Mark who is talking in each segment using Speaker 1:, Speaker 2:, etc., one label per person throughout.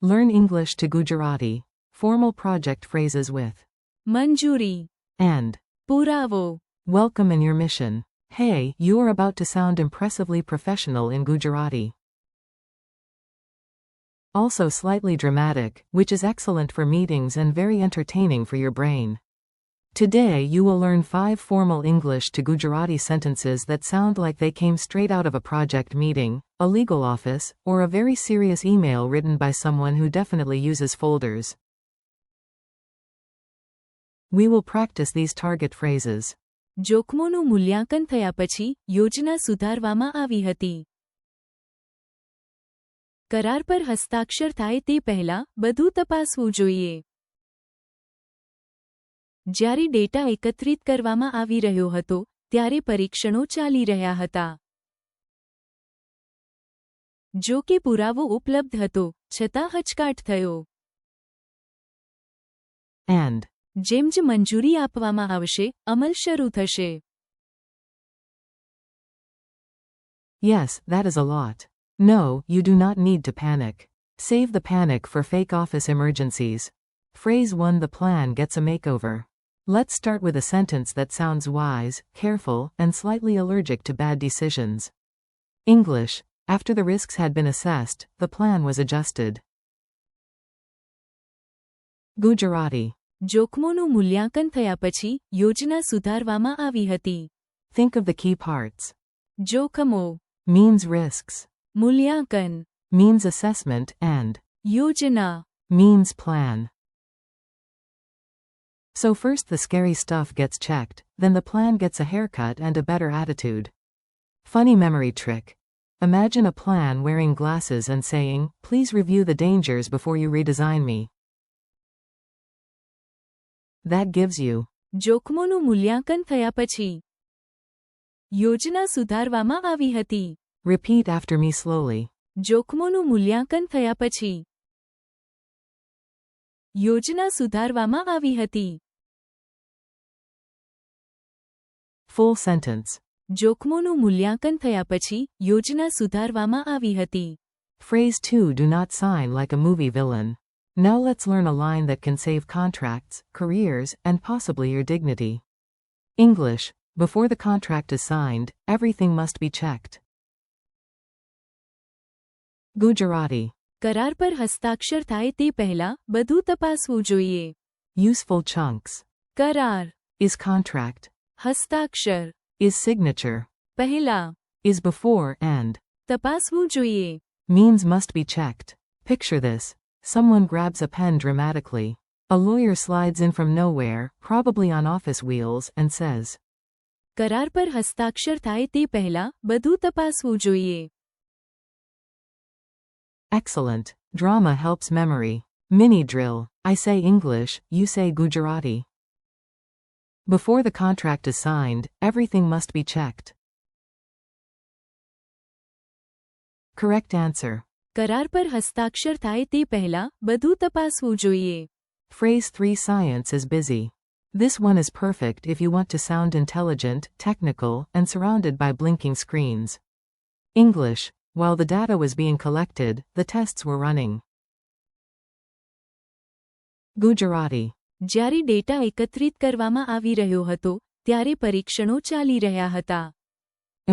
Speaker 1: Learn English to Gujarati. Formal project phrases with
Speaker 2: મંજૂરી,
Speaker 1: and.
Speaker 2: પુરાવો,
Speaker 1: Welcome in your mission. Hey, you are about to sound impressively professional in Gujarati. Also slightly dramatic, which is excellent for meetings and very entertaining for your brain. Today you will learn 5 formal English to Gujarati sentences that sound like they came straight out of a project meeting, a legal office, or a very serious email written by someone who definitely uses folders. We will practice these target phrases.
Speaker 2: જોખમોનું મૂલ્યાંકન થયા પછી યોજના સુધારવામાં આવી હતી. કરાર પર હસ્તાક્ષર થાય તે પહેલાં બધું તપાસવું જોઈએ. જ્યારે ડેટા એકત્રિત કરવામાં આવી રહ્યો હતો, ત્યારે પરીક્ષણો ચાલી રહ્યા હતા. જો કે પુરાવો ઉપલબ્ધ હતો, છતાં હચકાટ થયો.
Speaker 1: And.
Speaker 2: જેમ જ મંજૂરી આપવામાં આવશે, અમલ શરૂ થશે.
Speaker 1: Yes, that is a lot. No, you do not need to panic. Save the panic for fake office emergencies. Phrase 1. The plan gets a makeover. Let's start with a sentence that sounds wise, careful, and slightly allergic to bad decisions. English. After the risks had been assessed, the plan was adjusted. Gujarati.
Speaker 2: જોખમોનું મૂલ્યાંકન થયા પછી યોજના સુધારવામાં આવી હતી.
Speaker 1: Think of the key parts.
Speaker 2: જોખમો
Speaker 1: means risks,
Speaker 2: મૂલ્યાંકન
Speaker 1: means assessment, and
Speaker 2: યોજના
Speaker 1: means plan. So first the scary stuff gets checked, then the plan gets a haircut and a better attitude. Funny memory trick. Imagine a plan wearing glasses and saying, "Please review the dangers before you redesign me." That gives you
Speaker 2: જોખમોનું મૂલ્યાંકન થયા પછી યોજના સુધારવામાં આવી હતી.
Speaker 1: Repeat after me slowly.
Speaker 2: જોખમોનું મૂલ્યાંકન થયા પછી યોજના સુધારવામાં આવી હતી.
Speaker 1: Full sentence.
Speaker 2: જોખમોનું મૂલ્યાંકન થયા પછી યોજના સુધારવામાં આવી હતી.
Speaker 1: Phrase 2. Do not sign like a movie villain. Now let's learn a line that can save contracts, careers, and possibly your dignity. English. Before the contract is signed, everything must be checked. Gujarati.
Speaker 2: કરાર પર હસ્તાક્ષર થાય તે પહેલાં બધું તપાસવું જોઈએ.
Speaker 1: Useful chunks.
Speaker 2: કરાર
Speaker 1: Is contract.
Speaker 2: હસ્તાક્ષર
Speaker 1: Is signature.
Speaker 2: પહેલાં
Speaker 1: Is before and.
Speaker 2: તપાસવું જોઈએ.
Speaker 1: Means must be checked. Picture this. Someone grabs a pen dramatically. A lawyer slides in from nowhere, probably on office wheels, and says,
Speaker 2: કરાર પર હસ્તાક્ષર થાય તે પહેલાં બધું તપાસવું જોઈએ.
Speaker 1: Excellent. Drama helps memory. Mini drill. I say English, you say Gujarati. Before the contract is signed, everything must be checked. Correct answer.
Speaker 2: કરાર પર હસ્તાક્ષર થાય તે પહેલાં બધું તપાસવું જોઈએ.
Speaker 1: Phrase 3. Science is busy. This one is perfect if you want to sound intelligent, technical, and surrounded by blinking screens. English. While the data was being collected, the tests were running. Gujarati.
Speaker 2: જ્યારે data એકત્રિત કરવામાં આવી રહ્યો હતો, ત્યારે પરીક્ષણો ચાલી રહ્યા હતા.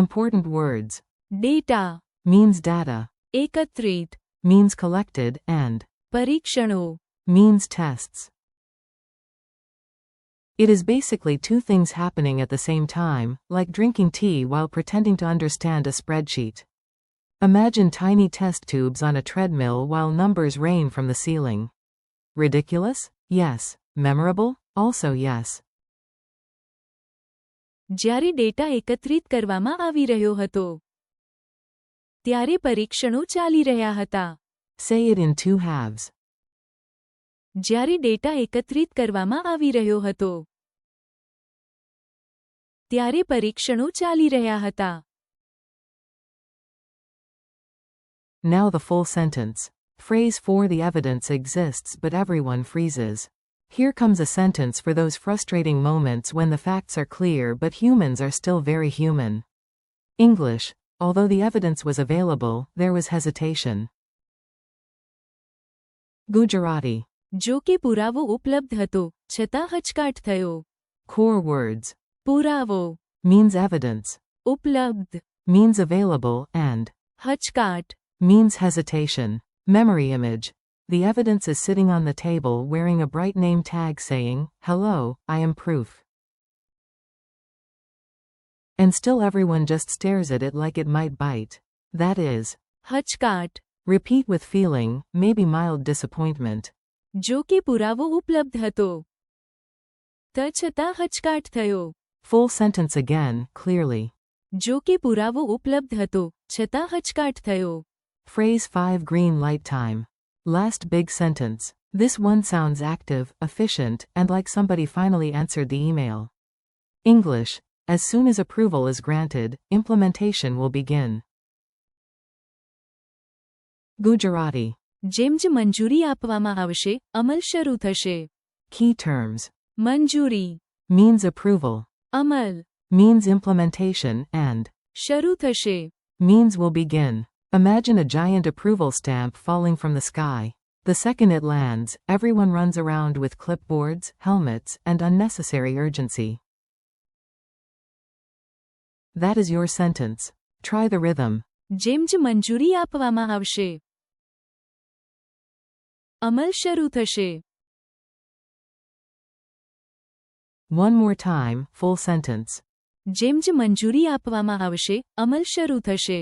Speaker 1: Important words.
Speaker 2: Data
Speaker 1: Means data.
Speaker 2: એકત્રિત
Speaker 1: Means collected, and
Speaker 2: પરીક્ષણો
Speaker 1: means tests. It is basically 2 things happening at the same time, like drinking tea while pretending to understand a spreadsheet. Imagine tiny test tubes on a treadmill while numbers rain from the ceiling. Ridiculous? Yes. Memorable? Also yes.
Speaker 2: જ્યારે data એકત્રિત કરવામાં આવી રહ્યો હતો, ત્યારે પરીક્ષણો ચાલી રહ્યા હતા.
Speaker 1: Say it in 2 halves.
Speaker 2: જ્યારે ડેટા એકત્રિત કરવામાં આવી રહ્યો હતો, ત્યારે પરીક્ષણો ચાલી રહ્યા હતા.
Speaker 1: Now the full sentence. Phrase 4. The evidence exists but everyone freezes. Here comes a sentence for those frustrating moments when the facts are clear but humans are still very human. English. Although the evidence was available, there was hesitation. Gujarati.
Speaker 2: જો કે પુરાવો ઉપલબ્ધ હતો છતાં હચકાટ થયો.
Speaker 1: Core words.
Speaker 2: પુરાવો
Speaker 1: Means evidence.
Speaker 2: ઉપલબ્ધ
Speaker 1: Means available and
Speaker 2: હચકાટ
Speaker 1: means hesitation. Memory image. The evidence is sitting on the table wearing a bright name tag saying, "Hello, I am proof." And still everyone just stares at it like it might bite. That is.
Speaker 2: હચકાટ.
Speaker 1: Repeat with feeling, maybe mild disappointment.
Speaker 2: જો કે પુરાવો ઉપલબ્ધ હતો છતાં હચકાટ થયો.
Speaker 1: Full sentence again, clearly.
Speaker 2: જો કે પુરાવો ઉપલબ્ધ હતો છતાં હચકાટ થયો.
Speaker 1: Phrase 5 green light time. Last big sentence. This one sounds active, efficient, and like somebody finally answered the email. English. As soon as approval is granted, implementation will begin. Gujarati.
Speaker 2: જેમ જ મંજૂરી આપવામાં આવશે અમલ શરૂ થશે.
Speaker 1: Key terms.
Speaker 2: મંજૂરી
Speaker 1: Means approval.
Speaker 2: અમલ
Speaker 1: Means implementation and
Speaker 2: શરૂ થશે.
Speaker 1: means will begin. Imagine a giant approval stamp falling from the sky. The second it lands, everyone runs around with clipboards, helmets, and unnecessary urgency. That is your sentence. Try the rhythm.
Speaker 2: જેમ જ મંજૂરી આપવામાં આવશે અમલ શરૂ થશે.
Speaker 1: One more time, full sentence.
Speaker 2: જેમ જ મંજૂરી આપવામાં આવશે અમલ શરૂ થશે.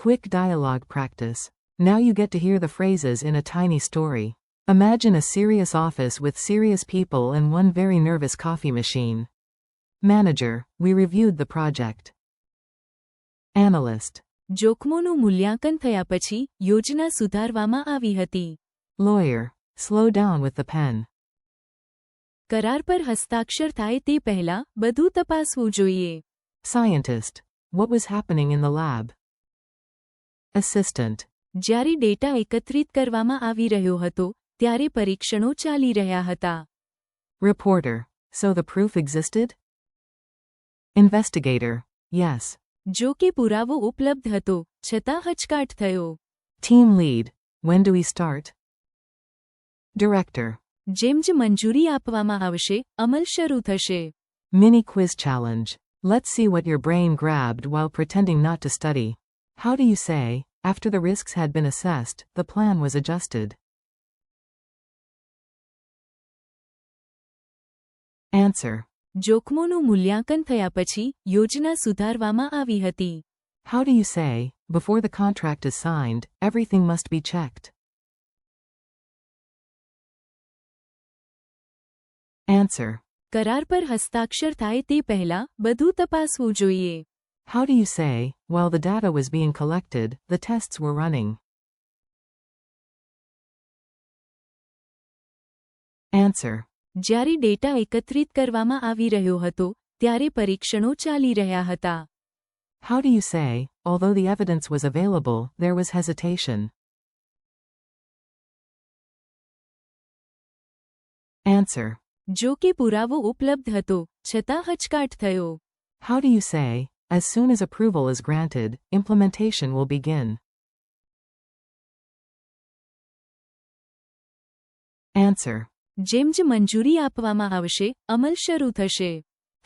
Speaker 1: Quick dialogue practice. Now you get to hear the phrases in a tiny story. Imagine a serious office with serious people and one very nervous coffee machine. Manager, we reviewed the project. Analyst.
Speaker 2: જોખમોનું મૂલ્યાંકન થયા પછી યોજના સુધારવામાં આવી હતી.
Speaker 1: Lawyer, slow down with the pen.
Speaker 2: કરાર પર હસ્તાક્ષર થાય તે પહેલાં બધું તપાસવું જોઈએ.
Speaker 1: Scientist, what was happening in the lab? Assistant.
Speaker 2: જ્યારે ડેટા એકત્રિત કરવામાં આવી રહ્યો હતો ત્યારે પરીક્ષણો ચાલી રહ્યા હતા.
Speaker 1: Reporter, so the proof existed? Investigator, yes.
Speaker 2: જો કે પુરાવો ઉપલબ્ધ હતો છતાં હચકાટ થયો.
Speaker 1: Team lead, when do we start? Director.
Speaker 2: જેમ જ મંજૂરી આપવામાં આવશે અમલ શરૂ થશે.
Speaker 1: Mini quiz challenge. Let's see what your brain grabbed while pretending not to study. How do you say, after the risks had been assessed, the plan was adjusted? Answer.
Speaker 2: જોખમોનું મૂલ્યાંકન થયા પછી યોજના સુધારવામાં આવી હતી.
Speaker 1: How do you say, before the contract is signed, everything must be checked? Answer.
Speaker 2: કરાર પર હસ્તાક્ષર થાય તે પહેલાં બધું તપાસવું જોઈએ.
Speaker 1: How do you say, while the data was being collected, the tests were running? Answer.
Speaker 2: જ્યારે ડેટા એકત્રિત કરવામાં આવી રહ્યો હતો ત્યારે પરીક્ષણો ચાલી રહ્યા હતા.
Speaker 1: How do you say, although the evidence was available, there was hesitation? Answer.
Speaker 2: જો કે પુરાવો ઉપલબ્ધ હતો છતાં હચકાટ થયો.
Speaker 1: How do you say, as soon as approval is granted, implementation will begin? Answer.
Speaker 2: જેમ જ મંજૂરી આપવામાં આવશે અમલ શરૂ થશે.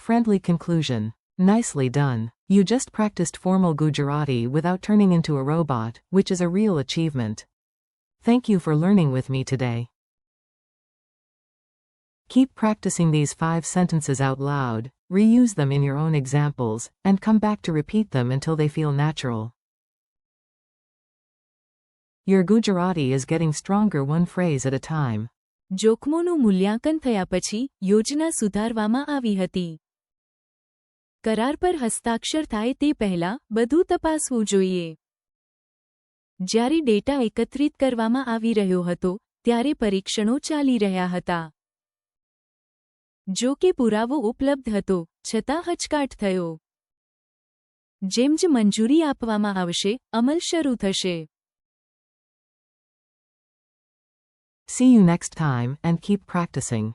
Speaker 1: Friendly conclusion. Nicely done. You just practiced formal Gujarati without turning into a robot, which is a real achievement. Thank you for learning with me today. Keep practicing these 5 sentences out loud, reuse them in your own examples, and come back to repeat them until they feel natural. Your Gujarati is getting stronger one phrase at a time.
Speaker 2: જોખમોનું મૂલ્યાંકન થયા પછી યોજના સુધારવામાં આવી હતી. કરાર પર હસ્તાક્ષર થાય તે પહેલાં બધું તપાસવું જોઈએ. જ્યારે ડેટા એકત્રિત કરવામાં આવી રહ્યો હતો ત્યારે પરીક્ષણો ચાલી રહ્યા હતા. જો કે પુરાવો ઉપલબ્ધ હતો છતાં હચકાટ થયો. જેમ જ મંજૂરી આપવામાં આવશે અમલ શરૂ થશે.
Speaker 1: See you next time and keep practicing.